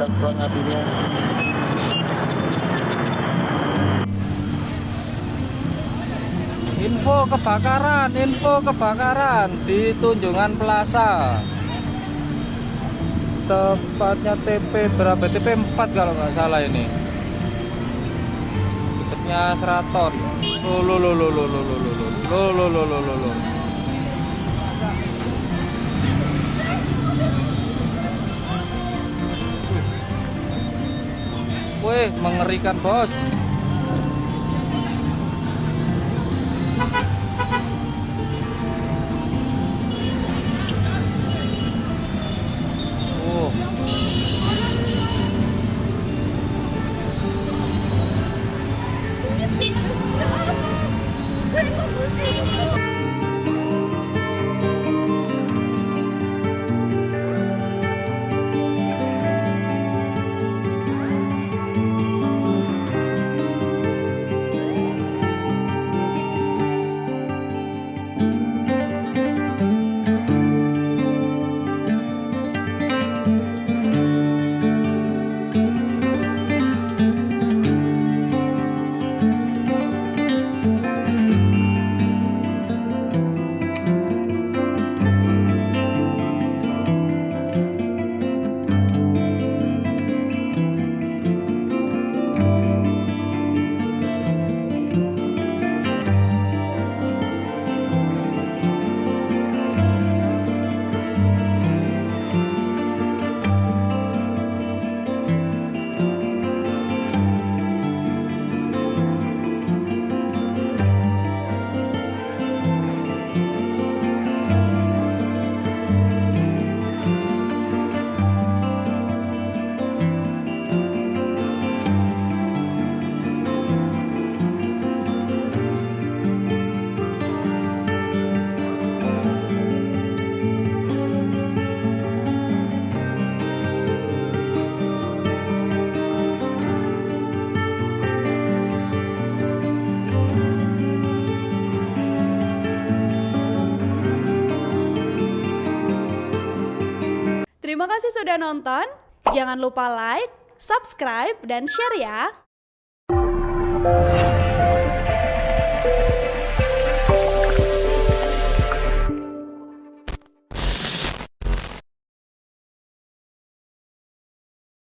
meledak bang apinya. Info kebakaran di Tunjungan Plaza. Tepatnya TP berapa? TP 4 kalau nggak salah ini. Dekatnya Seraton. Lo. Wih, mengerikan bos. Terima kasih sudah nonton. Jangan lupa like, subscribe, dan share ya.